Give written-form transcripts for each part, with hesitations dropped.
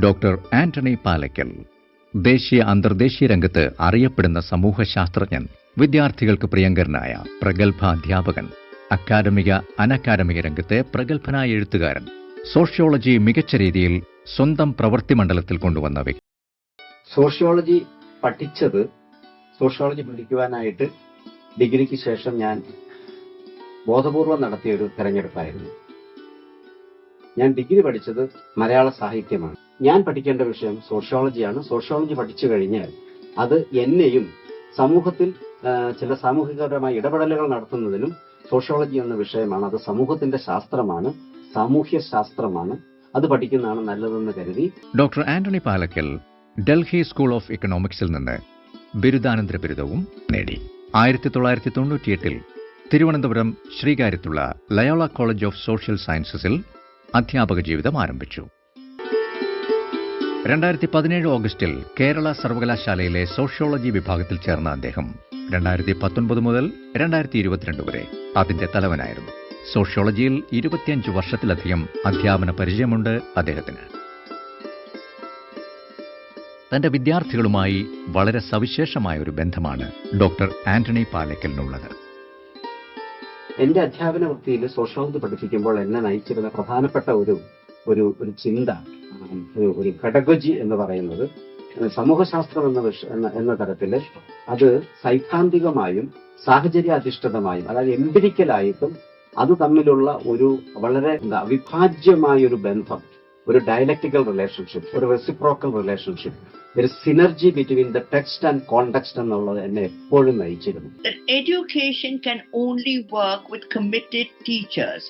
Doctor Antony Palakkal ദേശീയ അന്തർദേശീയ രംഗത്ത് അറിയപ്പെടുന്ന സമൂഹശാസ്ത്രജ്ഞൻ, വിദ്യാർത്ഥികൾക്ക് പ്രിയങ്കരനായ പ്രഗത്ഭ അധ്യാപകൻ, അക്കാദമിക അനക്കാദമിക രംഗത്തെ പ്രഗത്ഭനായ എഴുത്തുകാരൻ, സോഷ്യോളജി മികച്ച രീതിയിൽ സ്വന്തം പ്രവൃത്തി മണ്ഡലത്തിൽ കൊണ്ടുവന്ന വ്യക്തി. സോഷ്യോളജി പഠിക്കുവാനായിട്ട് ഡിഗ്രിക്ക് ശേഷം ഞാൻ ബോധപൂർവം നടത്തിയ ഒരു തെരഞ്ഞെടുപ്പായിരുന്നു. ഞാൻ ഡിഗ്രി പഠിച്ചത് മലയാള സാഹിത്യമാണ്. ഞാൻ പഠിക്കേണ്ട വിഷയം സോഷ്യോളജിയാണ്. സോഷ്യോളജി പഠിച്ചു കഴിഞ്ഞാൽ അത് എന്നെയും സമൂഹത്തിൽ ചില സാമൂഹികപരമായ ഇടപെടലുകൾ നടത്തുന്നതിനും സോഷ്യോളജി എന്ന വിഷയമാണ്. അത് സമൂഹത്തിന്റെ ശാസ്ത്രമാണ്, സാമൂഹ്യ ശാസ്ത്രമാണ്. അത് പഠിക്കുന്നതാണ് നല്ലതെന്ന് കരുതി doctor Antony Palakkal Delhi school of ഇക്കണോമിക്സിൽ നിന്ന് ബിരുദാനന്തര ബിരുദവും നേടി. 1998 തിരുവനന്തപുരം ശ്രീകാര്യത്തുള്ള ലയോള കോളേജ് ഓഫ് സോഷ്യൽ സയൻസസിൽ അധ്യാപക ജീവിതം ആരംഭിച്ചു. 2017 ഓഗസ്റ്റിൽ കേരള സർവകലാശാലയിലെ സോഷ്യോളജി വിഭാഗത്തിൽ ചേർന്ന അദ്ദേഹം 2019 മുതൽ 2022 വരെ അതിന്റെ തലവനായിരുന്നു. സോഷ്യോളജിയിൽ 25 വർഷത്തിലധികം അധ്യാപന പരിചയമുണ്ട് അദ്ദേഹത്തിന്. തന്റെ വിദ്യാർത്ഥികളുമായി വളരെ സവിശേഷമായ ഒരു ബന്ധമാണ് ഡോക്ടർ ആന്റണി പാലക്കലിനുള്ളത്. എന്റെ അധ്യാപന വൃത്തിയിൽ സോഷ്യോളജി പഠിപ്പിക്കുമ്പോൾ എന്നെ നയിച്ചിരുന്ന പ്രധാനപ്പെട്ട ഒരു ചിന്ത, ഒരു പെഡഗോജി എന്ന് പറയുന്നത് സമൂഹശാസ്ത്രം എന്ന തരത്തില് അത് സൈദ്ധാന്തികമായും സാഹചര്യാധിഷ്ഠിതമായും, അതായത് എംപിരിക്കലായിട്ടും അത് തമ്മിലുള്ള ഒരു വളരെ അവിഭാജ്യമായ ഒരു ബന്ധം, ഒരു ഡയലക്റ്റിക്കൽ റിലേഷൻഷിപ്പ്, ഒരു റെസിപ്രോക്കൽ റിലേഷൻഷിപ്പ്, ഒരു synergy between the text and context എന്നുള്ളത് എന്നെ എപ്പോഴും നയിച്ചിരുന്നു. Education can only work with committed teachers.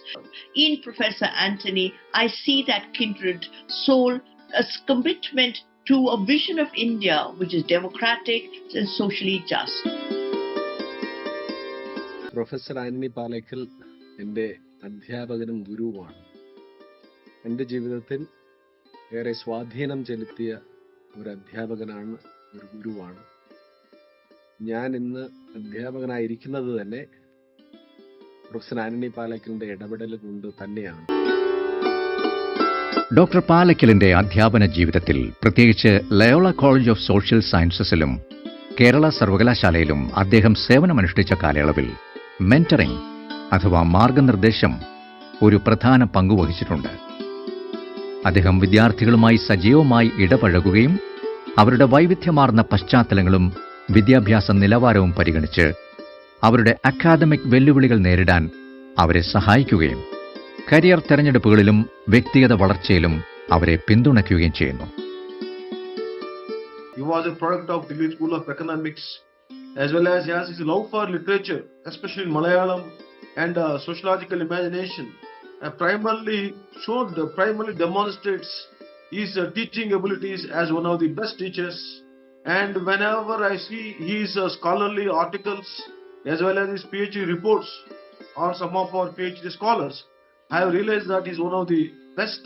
In Professor Anthony, I see that kindred soul, a commitment to a vision of India which is democratic and socially just. Professor Antony Palakkal എൻ്റെ അധ്യാപകനും ഗുരുവുമാണ്. എൻ്റെ ജീവിതത്തിൽ ഏറെ സ്വാധീനം ചെലുത്തിയ ഒരു അധ്യാപകനാണ്, ഒരു ഗുരുവാണ്. ഞാൻ ഇന്ന് അധ്യാപകനായിരിക്കുന്നത് തന്നെ പ്രൊഫസർ ആന്റണി പാലക്കലിന്റെ ഇടപെടൽ കൊണ്ട് തന്നെയാണ്. ഡോക്ടർ പാലക്കലിന്റെ അധ്യാപന ജീവിതത്തിൽ, പ്രത്യേകിച്ച് ലയോള കോളേജ് ഓഫ് സോഷ്യൽ സയൻസസിലും കേരള സർവകലാശാലയിലും അദ്ദേഹം സേവനമനുഷ്ഠിച്ച കാലയളവിൽ മെന്ററിംഗ് അഥവാ മാർഗനിർദ്ദേശം ഒരു പ്രധാന പങ്കുവഹിച്ചിട്ടുണ്ട്. അദ്ദേഹം വിദ്യാർത്ഥികളുമായി സജീവമായി ഇടപഴകുകയും അവരുടെ വൈവിധ്യമാർന്ന പശ്ചാത്തലങ്ങളും വിദ്യാഭ്യാസ നിലവാരവും പരിഗണിച്ച് അവരുടെ അക്കാദമിക് വെല്ലുവിളികൾ നേരിടാൻ അവരെ സഹായിക്കുകയും കരിയർ തെരഞ്ഞെടുപ്പുകളിലും വ്യക്തിഗത വളർച്ചയിലും അവരെ പിന്തുണയ്ക്കുകയും ചെയ്യുന്നു. He was a product of Delhi School of Economics, as well as he has his love for literature, especially in Malayalam, and sociological imagination. Primarily demonstrates his teaching abilities as one of the best teachers. And whenever I see his scholarly articles as well as his PhD reports or some of our PhD scholars, I have realized that he is one of the best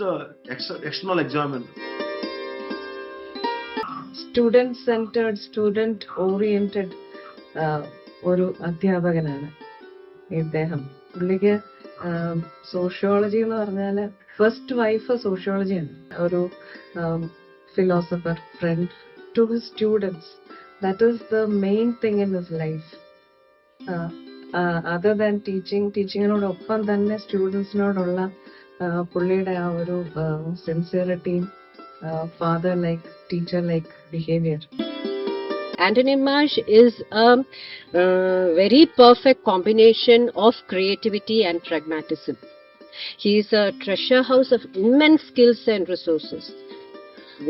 external examiners. Student centred, student oriented ഒരു അധ്യാപകനാണ് ഇദ്ദേഹം. പുള്ളിക്ക് sociology എന്ന് പറഞ്ഞാൽ first wife സോഷ്യോളജിയാണ്. ഒരു philosopher, friend to his students. That is the main thing in his life. Other than ടീച്ചിങ്ങിനോടൊപ്പം തന്നെ സ്റ്റുഡൻസിനോടുള്ള പുള്ളിയുടെ ആ ഒരു സിൻസിയറിറ്റിയും father like, teacher like behavior. Anthony Marsh is a very perfect combination of creativity and pragmatism. He is a treasure house of immense skills and resources,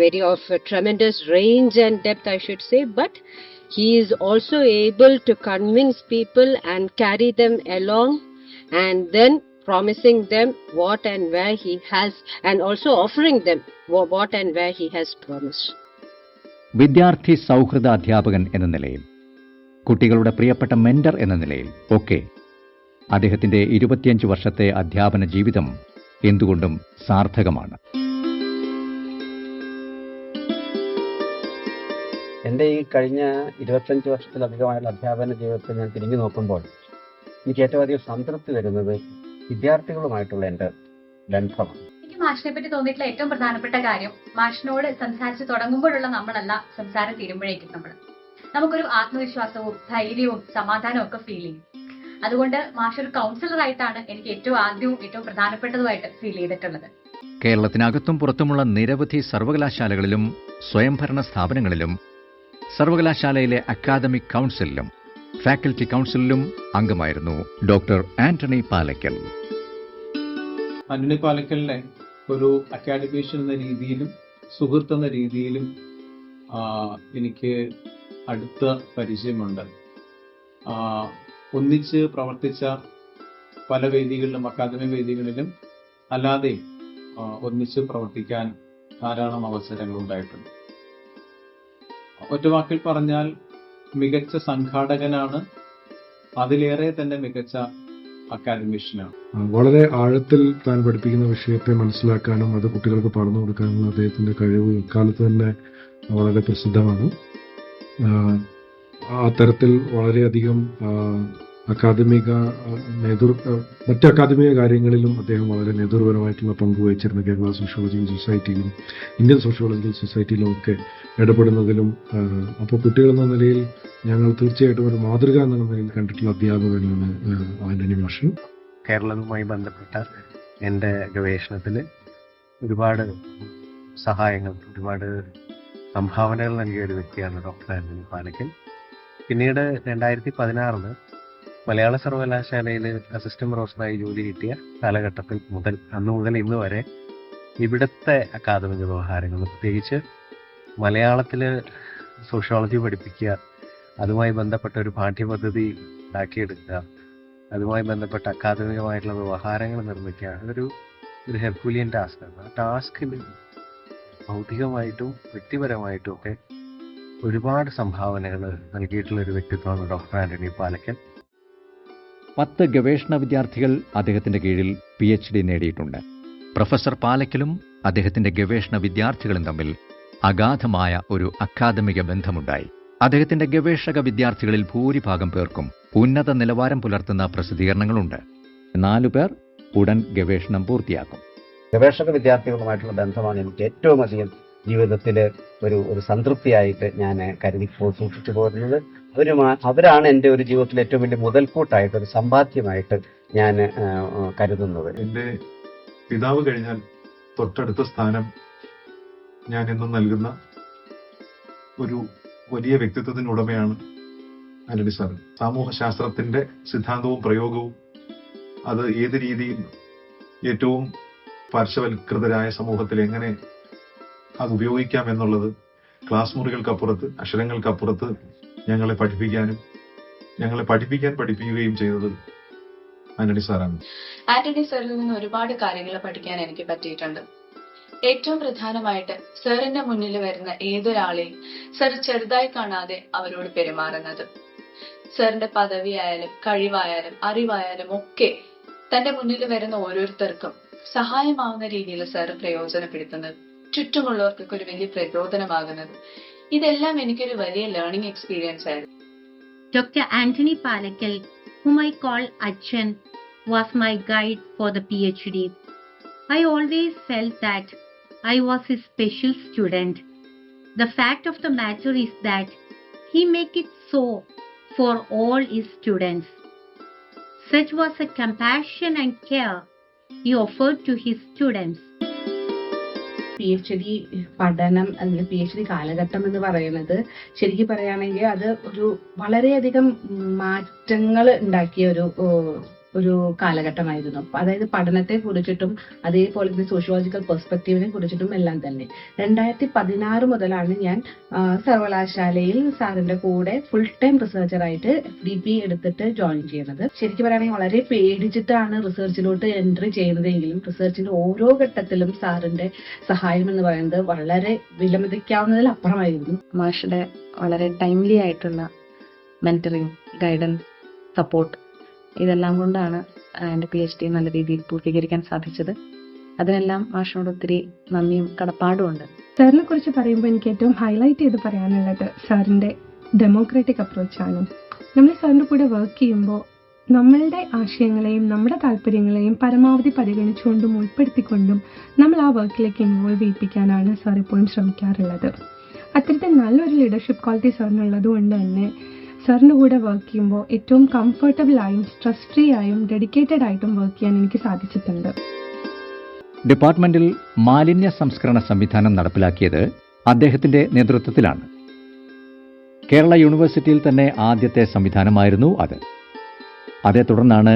very of a tremendous range and depth, I should say, but he is also able to convince people and carry them along, and then promising them what and where he has, and also offering them what and where he has promised. വിദ്യാർത്ഥി സൗഹൃദ അധ്യാപകൻ എന്ന നിലയിൽ, കുട്ടികളുടെ പ്രിയപ്പെട്ട mentor എന്ന നിലയിൽ ഒക്കെ അദ്ദേഹത്തിന്റെ 25 വർഷത്തെ അധ്യാപന ജീവിതം എന്തുകൊണ്ടും സാർത്ഥകമാണ്. എൻ്റെ ഈ കഴിഞ്ഞ 25 വർഷത്തിലധികമായുള്ള അധ്യാപന ജീവിതത്തിൽ ഞാൻ തിരിഞ്ഞു നോക്കുമ്പോൾ എനിക്ക് ഏറ്റവും അധികം സംതൃപ്തി വരുന്നത് വിദ്യാർത്ഥികളുമായിട്ടുള്ള എൻ്റെ ബന്ധമാണ്. എനിക്ക് മാഷിനെ പറ്റി തോന്നിയിട്ടുള്ള ഏറ്റവും പ്രധാനപ്പെട്ട കാര്യം, മാഷിനോട് സംസാരിച്ച് തുടങ്ങുമ്പോഴുള്ള നമ്മളല്ല, സംസാരം തീരുമ്പോഴേക്കും നമുക്കൊരു ആത്മവിശ്വാസവും ധൈര്യവും സമാധാനവും ഒക്കെ ഫീൽ ചെയ്യും. അതുകൊണ്ട് മാഷ് ഒരു കൗൺസിലർ ആയിട്ടാണ് എനിക്ക് ഏറ്റവും ആദ്യവും ഏറ്റവും പ്രധാനപ്പെട്ടതുമായിട്ട് ഫീൽ ചെയ്തിട്ടുള്ളത്. കേരളത്തിനകത്തും പുറത്തുമുള്ള നിരവധി സർവകലാശാലകളിലും സ്വയംഭരണ സ്ഥാപനങ്ങളിലും സർവകലാശാലയിലെ അക്കാദമിക് കൗൺസിലിലും ഫാക്കൽറ്റി കൗൺസിലിലും അംഗമായിരുന്നു ഡോക്ടർ ആന്റണി പാലയ്ക്കൽ. ആന്റണി പാലയ്ക്കലിനെ ഒരു അക്കാഡമിഷ്യൻ എന്ന രീതിയിലും സുഹൃത്ത് എന്ന രീതിയിലും എനിക്ക് അടുത്ത പരിചയമുണ്ട്. ഒന്നിച്ച് പ്രവർത്തിച്ച പല വേദികളിലും, അക്കാദമിക് വേദികളിലും അല്ലാതെയും ഒന്നിച്ച് പ്രവർത്തിക്കാൻ ധാരാളം അവസരങ്ങൾ ഉണ്ടായിട്ടുണ്ട്. ഒറ്റ വാക്കിൽ പറഞ്ഞാൽ മികച്ച സംഘാടകനാണ്, അതിലേറെ തന്നെ മികച്ച അക്കാദമിഷ്യനാണ്. വളരെ ആഴത്തിൽ താൻ പഠിപ്പിക്കുന്ന വിഷയത്തെ മനസ്സിലാക്കാനും അത് കുട്ടികൾക്ക് പറഞ്ഞു കൊടുക്കാനുള്ള അദ്ദേഹത്തിന്റെ കഴിവ് ഇക്കാലത്ത് തന്നെ വളരെ പ്രസിദ്ധമാണ്. അത്തരത്തിൽ വളരെയധികം അക്കാദമിക മറ്റ് അക്കാദമിക കാര്യങ്ങളിലും അദ്ദേഹം വളരെ നേതൃപരമായിട്ടുള്ള പങ്ക് വഹിച്ചിരുന്നു. കേരള സോഷ്യോളജിക്കൽ സൊസൈറ്റിയിലും ഇന്ത്യൻ സോഷ്യോളജിക്കൽ സൊസൈറ്റിയിലും ഒക്കെ ഇടപെടുന്നതിലും. അപ്പോൾ കുട്ടികളെന്ന നിലയിൽ ഞങ്ങൾ തീർച്ചയായിട്ടും ഒരു മാതൃക എന്ന നിലയിൽ കണ്ടിട്ടുള്ള അധ്യാപകനാണ് ആന്റണി മാഷ്. കേരളവുമായി ബന്ധപ്പെട്ട എൻ്റെ ഗവേഷണത്തിൽ ഒരുപാട് സഹായങ്ങൾ, ഒരുപാട് സംഭാവനകൾ നൽകിയ ഒരു വ്യക്തിയാണ് ഡോക്ടർ ആന്റണി പാലയ്ക്കൽ. പിന്നീട് 2016 മലയാള സർവകലാശാലയിൽ അസിസ്റ്റന്റ് പ്രൊഫസറായി ജോലി കിട്ടിയ കാലഘട്ടത്തിൽ അന്ന് മുതൽ ഇന്ന് വരെ ഇവിടുത്തെ അക്കാദമിക വ്യവഹാരങ്ങൾ, പ്രത്യേകിച്ച് മലയാളത്തിൽ സോഷ്യോളജി പഠിപ്പിക്കുക, അതുമായി ബന്ധപ്പെട്ട ഒരു പാഠ്യപദ്ധതി ഉണ്ടാക്കിയെടുക്കുക, അതുമായി ബന്ധപ്പെട്ട അക്കാദമികമായിട്ടുള്ള വ്യവഹാരങ്ങൾ നിർമ്മിക്കുക, അതൊരു ഹെർക്കുലിയൻ ടാസ്ക്കാണ്. ആ ടാസ്കിൽ ഭൗതികമായിട്ടും വ്യക്തിപരമായിട്ടും ഒക്കെ ഒരുപാട് സംഭാവനകൾ നൽകിയിട്ടുള്ള ഒരു വ്യക്തിത്വമാണ് ഡോക്ടർ ആന്റണി പാലയ്ക്കൽ. 10 ഗവേഷണ വിദ്യാർത്ഥികൾ അദ്ദേഹത്തിന്റെ കീഴിൽ PhD നേടിയിട്ടുണ്ട്. പ്രൊഫസർ പാലയ്ക്കലും അദ്ദേഹത്തിന്റെ ഗവേഷണ വിദ്യാർത്ഥികളും തമ്മിൽ അഗാധമായ ഒരു അക്കാദമിക ബന്ധമുണ്ടായി. അദ്ദേഹത്തിന്റെ ഗവേഷക വിദ്യാർത്ഥികളിൽ ഭൂരിഭാഗം പേർക്കും ഉന്നത നിലവാരം പുലർത്തുന്ന പ്രസിദ്ധീകരണങ്ങളുണ്ട്. 4 പേർ ഉടൻ ഗവേഷണം പൂർത്തിയാക്കും. ഗവേഷക വിദ്യാർത്ഥികളുമായിട്ടുള്ള ബന്ധമാണ് എനിക്ക് ഏറ്റവും അധികം ജീവിതത്തിൽ ഒരു സംതൃപ്തിയായിട്ട് ഞാൻ സൂക്ഷിച്ചു പോരുന്നത്. അവരാണ് എൻ്റെ ഒരു ജീവിതത്തിൽ ഏറ്റവും വലിയ മുതൽക്കൂട്ടായിട്ട്, ഒരു സമ്പാദ്യമായിട്ട് ഞാൻ കരുതുന്നത്. എൻ്റെ പിതാവ് കഴിഞ്ഞാൽ തൊട്ടടുത്ത സ്ഥാനം ഞാൻ എന്നും നൽകുന്ന ഒരു വലിയ വ്യക്തിത്വത്തിനുടമയാണ് ആന്റണി സാർ. സാമൂഹ്യശാസ്ത്രത്തിന്റെ സിദ്ധാന്തവും പ്രയോഗവും അത് ഏത് രീതിയിൽ ഏറ്റവും പാർശ്വവൽകൃതരായ സമൂഹത്തിൽ എങ്ങനെ അത് ഉപയോഗിക്കാം എന്നുള്ളത് ക്ലാസ് മുറികൾക്കപ്പുറത്ത്, അക്ഷരങ്ങൾക്കപ്പുറത്ത് ഞങ്ങളെ പഠിപ്പിക്കുകയും ചെയ്തത് ആന്റണി സാറാണ്. ആന്റണി സാറിൽ നിന്ന് ഒരുപാട് കാര്യങ്ങൾ പഠിക്കാൻ എനിക്ക് പറ്റിയിട്ടുണ്ട്. ഏറ്റവും പ്രധാനമായിട്ട് സാറിന്റെ മുന്നിൽ വരുന്ന ഏതൊരാളെയും സാർ ചെറുതായി കാണാതെ അവരോട് പെരുമാറുന്നത്. സാറിന്റെ പദവിയായാലും കഴിവായാലും അറിവായാലും ഒക്കെ തന്റെ മുന്നിൽ വരുന്ന ഓരോരുത്തർക്കും സഹായമാവുന്ന രീതിയിൽ സാർ പ്രയോജനപ്പെടുത്തുന്നത്, ചുറ്റുമുള്ളവർക്കൊക്കെ ഒരു വലിയ പ്രചോദനമാകുന്നത്, ഇതെല്ലാം എനിക്കൊരു വലിയ ലേണിംഗ് എക്സ്പീരിയൻസ് ആയിരുന്നു. Dr. Anthony Palakkal, whom I call Achan, was my guide for the PhD. I always felt that I was his special student. The fact of the matter is that he make it so for all his students. Such was a compassion and care he offered to his students. PhD പഠനം അല്ലെങ്കിൽ PhD കാലഘട്ടം എന്ന് പറയുന്നത് ശരിക്കും പറയുകയാണെങ്കിൽ അത് ഒരു വളരെയധികം മാറ്റങ്ങൾ ഉണ്ടാക്കിയ ഒരു കാലഘട്ടമായിരുന്നു. അതായത് പഠനത്തെ കുറിച്ചിട്ടും അതേപോലെ തന്നെ സോഷ്യോളജിക്കൽ പെർസ്പെക്റ്റീവിനെ കുറിച്ചിട്ടും എല്ലാം തന്നെ. 2016 മുതലാണ് ഞാൻ സർവകലാശാലയിൽ സാറിന്റെ കൂടെ ഫുൾ ടൈം റിസർച്ചറായിട്ട് FDP എടുത്തിട്ട് ജോയിൻ ചെയ്യുന്നത്. ശരിക്കും പറയുകയാണെങ്കിൽ വളരെ പേടിച്ചിട്ടാണ് റിസർച്ചിലോട്ട് എൻട്രി ചെയ്യുന്നതെങ്കിലും റിസർച്ചിന്റെ ഓരോ ഘട്ടത്തിലും സാറിന്റെ സഹായം എന്ന് പറയുന്നത് വളരെ വിലമതിക്കാവുന്നതിൽ അപ്പുറമായിരുന്നു. മാഷുടെ വളരെ ടൈംലി ആയിട്ടുള്ള മെന്ററിങ്, ഗൈഡൻസ്, സപ്പോർട്ട്, ഇതെല്ലാം കൊണ്ടാണ് എൻ്റെ PhD നല്ല രീതിയിൽ പൂർത്തീകരിക്കാൻ സാധിച്ചത്. അതിനെല്ലാം മാഷിനോട് ഒത്തിരി നന്ദിയും കടപ്പാടും ഉണ്ട്. സാറിനെ കുറിച്ച് പറയുമ്പോൾ എനിക്ക് ഏറ്റവും ഹൈലൈറ്റ് ചെയ്ത് പറയാനുള്ളത് സാറിൻ്റെ ഡെമോക്രാറ്റിക് അപ്രോച്ചാണ്. നമ്മൾ സാറിൻ്റെ കൂടെ വർക്ക് ചെയ്യുമ്പോൾ നമ്മളുടെ ആശയങ്ങളെയും നമ്മുടെ താല്പര്യങ്ങളെയും പരമാവധി പരിഗണിച്ചുകൊണ്ടും ഉൾപ്പെടുത്തിക്കൊണ്ടും നമ്മൾ ആ വർക്കിലേക്ക് ഇൻവോൾവ് ചെയ്യിപ്പിക്കാനാണ് സാർ എപ്പോഴും ശ്രമിക്കാറുള്ളത്. അത്തരത്തിൽ നല്ലൊരു ലീഡർഷിപ്പ് ക്വാളിറ്റി സാറിനുള്ളത് കൊണ്ട് തന്നെ സാറിൻ്റെ കൂടെ വർക്ക് ചെയ്യുമ്പോൾ ഏറ്റവും കംഫർട്ടബിളായും സ്ട്രെസ് ഫ്രീ ആയും ഡെഡിക്കേറ്റഡ് ആയിട്ടും വർക്ക് ചെയ്യാൻ എനിക്ക് സാധിച്ചിട്ടുണ്ട്. ഡിപ്പാർട്ട്മെന്റിൽ മാലിന്യ സംസ്കരണ സംവിധാനം നടപ്പിലാക്കിയത് അദ്ദേഹത്തിന്റെ നേതൃത്വത്തിലാണ്. കേരള യൂണിവേഴ്സിറ്റിയിൽ തന്നെ ആദ്യത്തെ സംവിധാനമായിരുന്നു അത്. അതേ തുടർന്നാണ്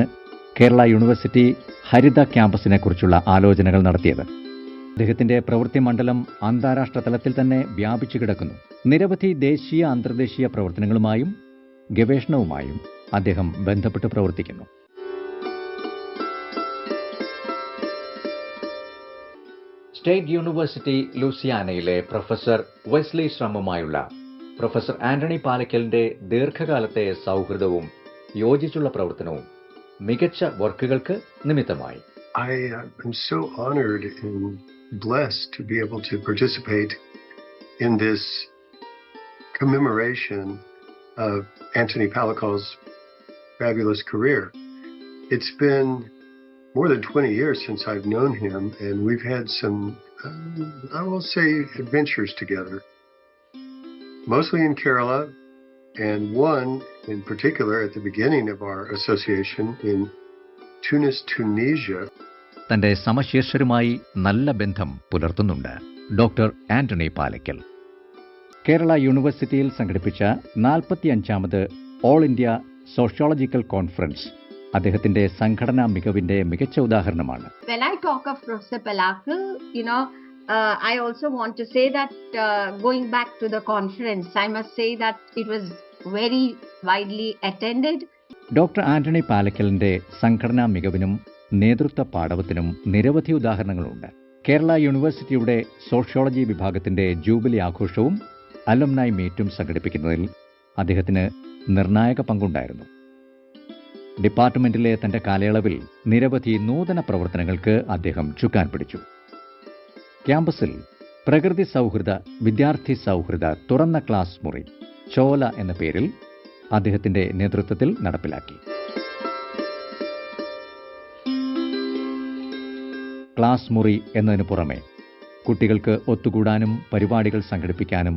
കേരള യൂണിവേഴ്സിറ്റി ഹരിത ക്യാമ്പസിനെ കുറിച്ചുള്ള ആലോചനകൾ നടത്തിയത്. അദ്ദേഹത്തിന്റെ പ്രവൃത്തി മണ്ഡലം അന്താരാഷ്ട്ര തലത്തിൽ തന്നെ വ്യാപിച്ചു കിടക്കുന്നു. നിരവധി ദേശീയ അന്തർദേശീയ പ്രവർത്തനങ്ങളുമായും ഗവേഷണവുമായും അദ്ദേഹം ബന്ധപ്പെട്ട് പ്രവർത്തിക്കുന്നു. സ്റ്റേറ്റ് യൂണിവേഴ്സിറ്റി ലൂസിയാനയിലെ പ്രൊഫസർ വെസ്ലി ശ്രമുമായുള്ള പ്രൊഫസർ ആന്റണി പാലക്കലിന്റെ ദീർഘകാലത്തെ സൗഹൃദവും യോജിച്ചുള്ള പ്രവർത്തനവും മികച്ച വർക്കുകൾക്ക് നിമിത്തമായി. I am so honored and blessed to be able to participate in this commemoration of Antony Palakal's fabulous career. It's been more than 20 years since I've known him, and we've had some, I will say, adventures together, mostly in Kerala, and one in particular at the beginning of our association in Tunis, Tunisia. തന്റെ സമശീർഷരുമായി നല്ല ബന്ധം പുലർത്തുന്നുണ്ട് doctor Antony Palakkal. Kerala യൂണിവേഴ്സിറ്റിയിൽ സംഘടിപ്പിച്ച 45ാമത് all India sociological conference അദ്ദേഹത്തിന്റെ സംഘടനാ മികവിന്റെ മികച്ച ഉദാഹരണമാണ്. When I talk of Professor Palakal, I also want to say that going back to the conference, I must say that it was very widely attended. Doctor Antony പാലക്കലിന്റെ സംഘടനാ മികവിനും നേതൃത്വ പാടവത്തിനും നിരവധി ഉദാഹരണങ്ങളുണ്ട്. കേരള യൂണിവേഴ്സിറ്റിയുടെ സോഷ്യോളജി വിഭാഗത്തിന്റെ ജൂബിലി ആഘോഷവും അലുംനായ് മീറ്റും സംഘടിപ്പിക്കുന്നതിൽ അദ്ദേഹത്തിന് നിർണായക പങ്കുണ്ടായിരുന്നു. ഡിപ്പാർട്ട്മെന്റിലെ തന്റെ കാലയളവിൽ നിരവധി നൂതന പ്രവർത്തനങ്ങൾക്ക് അദ്ദേഹം ചുക്കാൻ പിടിച്ചു. ക്യാമ്പസിൽ പ്രകൃതി സൗഹൃദ, വിദ്യാർത്ഥി സൗഹൃദ തുറന്ന ക്ലാസ് മുറി ചോല എന്ന പേരിൽ അദ്ദേഹത്തിന്റെ നേതൃത്വത്തിൽ നടപ്പിലാക്കി. ക്ലാസ് മുറി എന്നതിനു പുറമെ കുട്ടികൾക്ക് ഒത്തുകൂടാനും പരിപാടികൾ സംഘടിപ്പിക്കാനും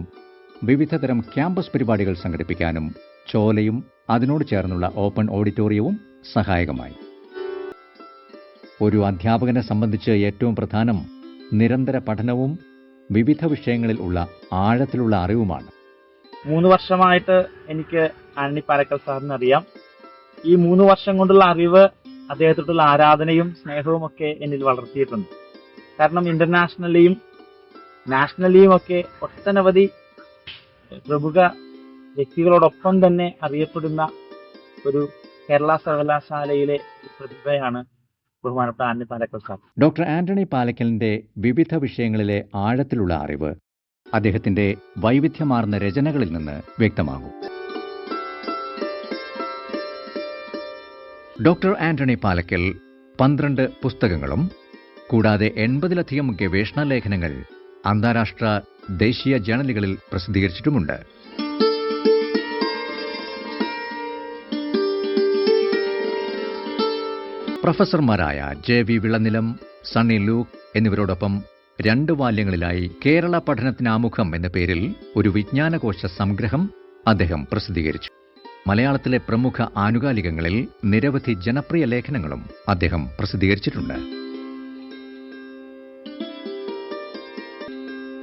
വിവിധതരം ക്യാമ്പസ് പരിപാടികൾ സംഘടിപ്പിക്കാനും ചോലയും അതിനോട് ചേർന്നുള്ള ഓപ്പൺ ഓഡിറ്റോറിയവും സഹായകമായി. ഒരു അധ്യാപകനെ സംബന്ധിച്ച് ഏറ്റവും പ്രധാനം നിരന്തര പഠനവും വിവിധ വിഷയങ്ങളിൽ ഉള്ള ആഴത്തിലുള്ള അറിവുമാണ്. 3 വർഷമായിട്ട് എനിക്ക് ആന്റണി പാലക്കൽ സാറിനെ അറിയാം. ഈ 3 വർഷം കൊണ്ടുള്ള അറിവ് അദ്ദേഹത്തോടുള്ള ആരാധനയും സ്നേഹവും ഒക്കെ എന്നിൽ വളർത്തിയിട്ടുണ്ട്. കാരണം ഇന്റർനാഷണലിയും നാഷണലിയും ഒക്കെ ഒട്ടനവധി പ്രമുഖ വ്യക്തികളോടൊപ്പം തന്നെ അറിയപ്പെടുന്ന ഒരു കേരള സർവകലാശാലയിലെ പ്രതിഭയാണ് ബഹുമാനപ്പെട്ട ആന്റണി പാലക്കൽ സാർ. ഡോക്ടർ ആന്റണി പാലക്കലിന്റെ വിവിധ വിഷയങ്ങളിലെ ആഴത്തിലുള്ള അറിവ് അദ്ദേഹത്തിന്റെ വൈവിധ്യമാർന്ന രചനകളിൽ നിന്ന് വ്യക്തമാകും. ഡോക്ടർ ആന്റണി പാലക്കൽ 12 പുസ്തകങ്ങളും കൂടാതെ 80-ലധികം ഗവേഷണ ലേഖനങ്ങൾ അന്താരാഷ്ട്ര ദേശീയ ജേണലുകളിൽ പ്രസിദ്ധീകരിച്ചിട്ടുമുണ്ട്. പ്രൊഫസർമാരായ JV വിളനിലം, സണ്ണി ലൂക്ക് എന്നിവരോടൊപ്പം 2 വാല്യങ്ങളിലായി കേരള പഠനത്തിനാമുഖം എന്ന പേരിൽ ഒരു വിജ്ഞാനകോശ സംഗ്രഹം അദ്ദേഹം പ്രസിദ്ധീകരിച്ചു. മലയാളത്തിലെ പ്രമുഖ ആനുകാലികങ്ങളിൽ നിരവധി ജനപ്രിയ ലേഖനങ്ങളും അദ്ദേഹം പ്രസിദ്ധീകരിച്ചിട്ടുണ്ട്.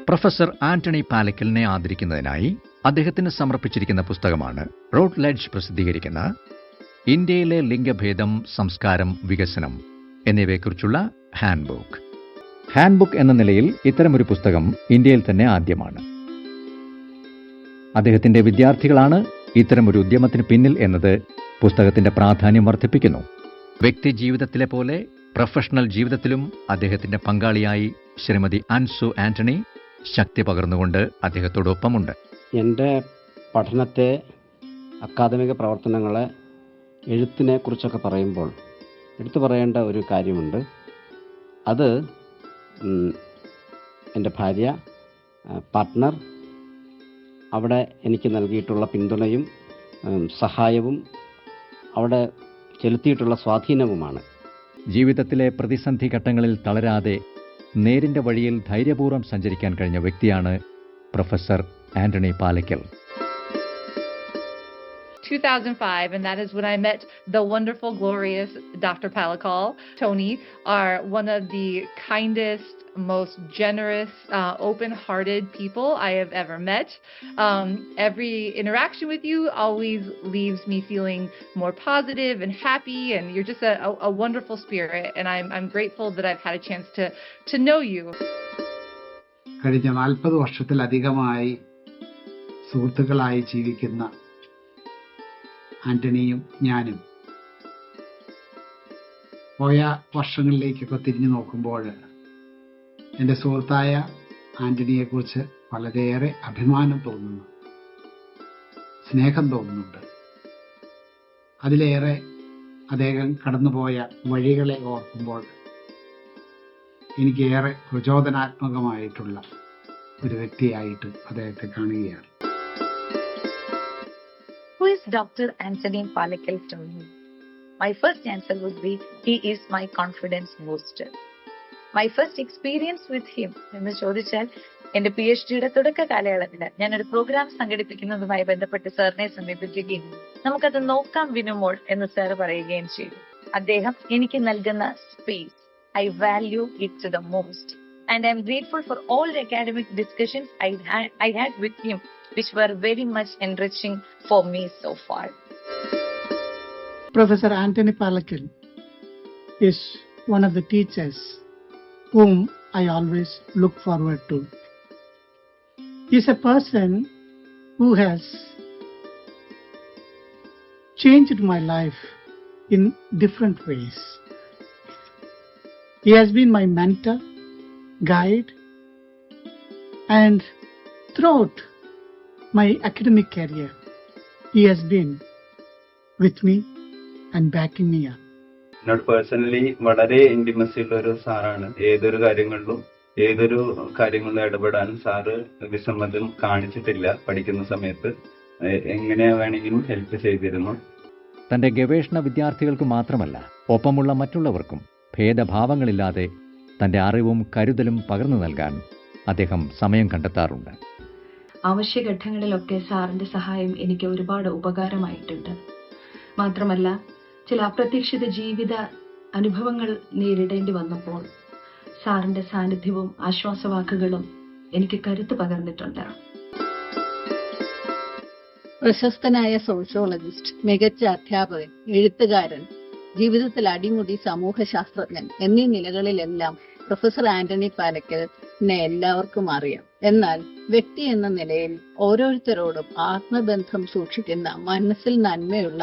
പ്രൊഫസർ ആന്റണി പാലക്കലിനെ ആദരിക്കുന്നതിനായി അദ്ദേഹത്തിന് സമർപ്പിച്ചിരിക്കുന്ന പുസ്തകമാണ് റോട്ട്ലെഡ്ജ് പ്രസിദ്ധീകരിക്കുന്ന ഇന്ത്യയിലെ ലിംഗഭേദം, സംസ്കാരം, വികസനം എന്നിവയെക്കുറിച്ചുള്ള ഹാൻഡ്ബുക്ക്. ഹാൻഡ്ബുക്ക് എന്ന നിലയിൽ ഇത്തരമൊരു പുസ്തകം ഇന്ത്യയിൽ തന്നെ ആദ്യമാണ്. അദ്ദേഹത്തിന്റെ വിദ്യാർത്ഥികളാണ് ഇത്തരമൊരു ഉദ്യമത്തിന് പിന്നിൽ എന്നത് പുസ്തകത്തിന്റെ പ്രാധാന്യം വർദ്ധിപ്പിക്കുന്നു. വ്യക്തി ജീവിതത്തിലെ പോലെ പ്രൊഫഷണൽ ജീവിതത്തിലും അദ്ദേഹത്തിന്റെ പങ്കാളിയായി ശ്രീമതി അൻസു ആന്റണി ശക്തി പകർന്നുകൊണ്ട് അദ്ദേഹത്തോടൊപ്പമുണ്ട്. എൻ്റെ പഠനത്തെ, അക്കാദമിക പ്രവർത്തനങ്ങളെ, എഴുത്തിനെ കുറിച്ചൊക്കെ പറയുമ്പോൾ എടുത്തു പറയേണ്ട ഒരു കാര്യമുണ്ട്. അത് എൻ്റെ ഭാര്യ, പാർട്ട്ണർ അവിടെ എനിക്ക് നൽകിയിട്ടുള്ള പിന്തുണയും സഹായവും അവിടെ ചെലുത്തിയിട്ടുള്ള സ്വാധീനവുമാണ്. ജീവിതത്തിലെ പ്രതിസന്ധി ഘട്ടങ്ങളിൽ തളരാതെ നേരിന്റെ വഴിയിൽ ധൈര്യപൂർവ്വം സഞ്ചരിക്കാൻ കഴിഞ്ഞ വ്യക്തിയാണ് professor Antony Palakkal. 2005, and that is when I met the wonderful, glorious Dr. Palakal. Tony are one of the kindest, most generous, open-hearted people I have ever met. Every interaction with you always leaves me feeling more positive and happy, and you're just a wonderful spirit, and I'm grateful that I've had a chance to know you. കഴിഞ്ഞ 40 വർഷത്തിലധികമായി സുഹൃത്തുക്കളായി ജീവിക്കുന്ന ആന്റണിയും ഞാനും പോയ വർഷങ്ങളിലേക്കൊക്കെ തിരിഞ്ഞു നോക്കുമ്പോൾ എൻ്റെ സുഹൃത്തായ ആന്റണിയെക്കുറിച്ച് വളരെയേറെ അഭിമാനം തോന്നുന്നു, സ്നേഹം തോന്നുന്നുണ്ട്. അതിലേറെ അദ്ദേഹം കടന്നുപോയ വഴികളെ ഓർക്കുമ്പോൾ എനിക്കേറെ പ്രചോദനാത്മകമായിട്ടുള്ള ഒരു വ്യക്തിയായിട്ട് അദ്ദേഹത്തെ കാണുകയാണ്. Who is Dr. Anthony Palakal to me? My first answer would be, he is my confidence booster. My first experience with him എന്ന് ചോദിച്ചാൽ എന്റെ PhDയുടെ തുടക്ക കാലയളവിൽ ഞാനൊരു പ്രോഗ്രാം സംഘടിപ്പിക്കുന്നതുമായി ബന്ധപ്പെട്ട് സാറിനെ സമീപിക്കുകയും നമുക്കത് നോക്കാം വിനുമോൾ എന്ന് സാർ പറയുകയും ചെയ്തു. അദ്ദേഹം എനിക്ക് നൽകുന്ന space, I value it to the most, and I'm grateful for all the academic discussions I had with him, which were very much enriching for me so far. Professor Anthony Palakal is one of the teachers whom I always look forward to. He's a person who has changed my life in different ways. He has been my mentor, guide, and throughout my academic career, he has been with me and backing me up. എന്നോട് personally വളരെ intimacy ഉള്ള ഒരു സാറാണ്. ഏതൊരു കാര്യങ്ങളിലും ഇടപെടാനും sir വിസമ്മതം കാണിച്ചിട്ടില്ല. പഠിക്കുന്ന സമയത്ത് എങ്ങനെ വേണമെങ്കിലും ഹെൽപ്പ് ചെയ്തിരുന്നു. തന്റെ ഗവേഷണ വിദ്യാർത്ഥികൾക്ക് മാത്രമല്ല, ഒപ്പമുള്ള മറ്റുള്ളവർക്കും ഭേദഭാവങ്ങളില്ലാതെ തന്റെ അറിവും കരുതലും പകർന്നു നൽകാൻ അദ്ദേഹം സമയം കണ്ടെത്താറുണ്ട്. ആവശ്യഘട്ടങ്ങളിലൊക്കെ സാറിന്റെ സഹായം എനിക്ക് ഒരുപാട് ഉപകാരമായിട്ടുണ്ട്. മാത്രമല്ല, ചില അപ്രതീക്ഷിത ജീവിത അനുഭവങ്ങൾ നേരിടേണ്ടി വന്നപ്പോൾ സാറിന്റെ സാന്നിധ്യവും ആശ്വാസവാക്കുകളും എനിക്ക് കരുത്ത് പകർന്നിട്ടുണ്ട്. പ്രശസ്തനായ സോഷ്യോളജിസ്റ്റ്, മികച്ച അധ്യാപകൻ, എഴുത്തുകാരൻ, ജീവിതത്തിൽ അടിമുടി സമൂഹശാസ്ത്രജ്ഞൻ എന്നീ നിലകളിലെല്ലാം പ്രൊഫസർ ആന്റണി പാലക്കലിനെ എല്ലാവർക്കും അറിയാം. എന്നാൽ വ്യക്തി എന്ന നിലയിൽ ഓരോരുത്തരോടും ആത്മബന്ധം സൂക്ഷിക്കുന്ന, മനസ്സിൽ നന്മയുള്ള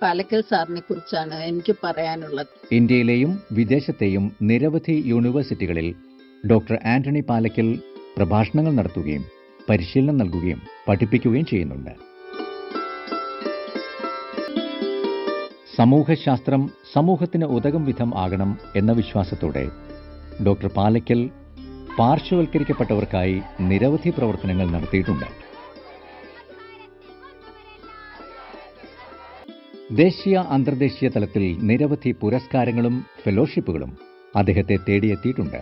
പാലക്കൽ സാറിനെ കുറിച്ചാണ് എനിക്ക് പറയാനുള്ളത്. ഇന്ത്യയിലെയും വിദേശത്തെയും നിരവധി യൂണിവേഴ്സിറ്റികളിൽ ഡോക്ടർ ആന്റണി പാലക്കൽ പ്രഭാഷണങ്ങൾ നടത്തുകയും പരിശീലനം നൽകുകയും പഠിപ്പിക്കുകയും ചെയ്യുന്നുണ്ട്. സമൂഹശാസ്ത്രം സമൂഹത്തിന് ഉതകും വിധം ആകണം എന്ന വിശ്വാസത്തോടെ ഡോക്ടർ പാലക്കൽ പാർശ്വവൽക്കരിക്കപ്പെട്ടവർക്കായി നിരവധി പ്രവർത്തനങ്ങൾ നടത്തിയിട്ടുണ്ട്. ദേശീയ അന്തർദേശീയ തലത്തിൽ നിരവധി പുരസ്കാരങ്ങളും ഫെലോഷിപ്പുകളും അദ്ദേഹത്തെ തേടിയെത്തിയിട്ടുണ്ട്.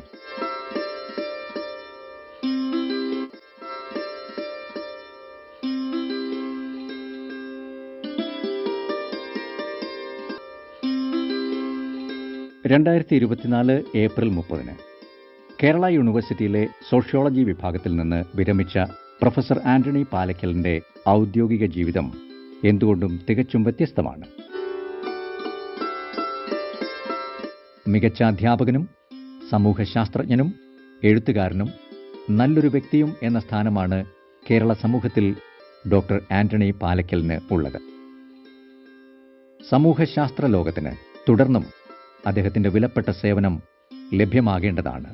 ഏപ്രിൽ 30 കേരള യൂണിവേഴ്സിറ്റിയിലെ സോഷ്യോളജി വിഭാഗത്തിൽ നിന്ന് വിരമിച്ച പ്രൊഫസർ ആന്റണി പാലക്കലിന്റെ ഔദ്യോഗിക ജീവിതം എന്തുകൊണ്ടും തികച്ചും വ്യത്യസ്തമാണ്. മികച്ച അധ്യാപകനും സമൂഹശാസ്ത്രജ്ഞനും എഴുത്തുകാരനും നല്ലൊരു വ്യക്തിയും എന്ന സ്ഥാനമാണ് കേരള സമൂഹത്തിൽ ഡോക്ടർ ആന്റണി പാലക്കലിന് ഉള്ളത്. സമൂഹശാസ്ത്ര ലോകത്തിന് തുടർന്നും അദ്ദേഹത്തിന്റെ വിലപ്പെട്ട സേവനം ലഭ്യമാകേണ്ടതാണ്.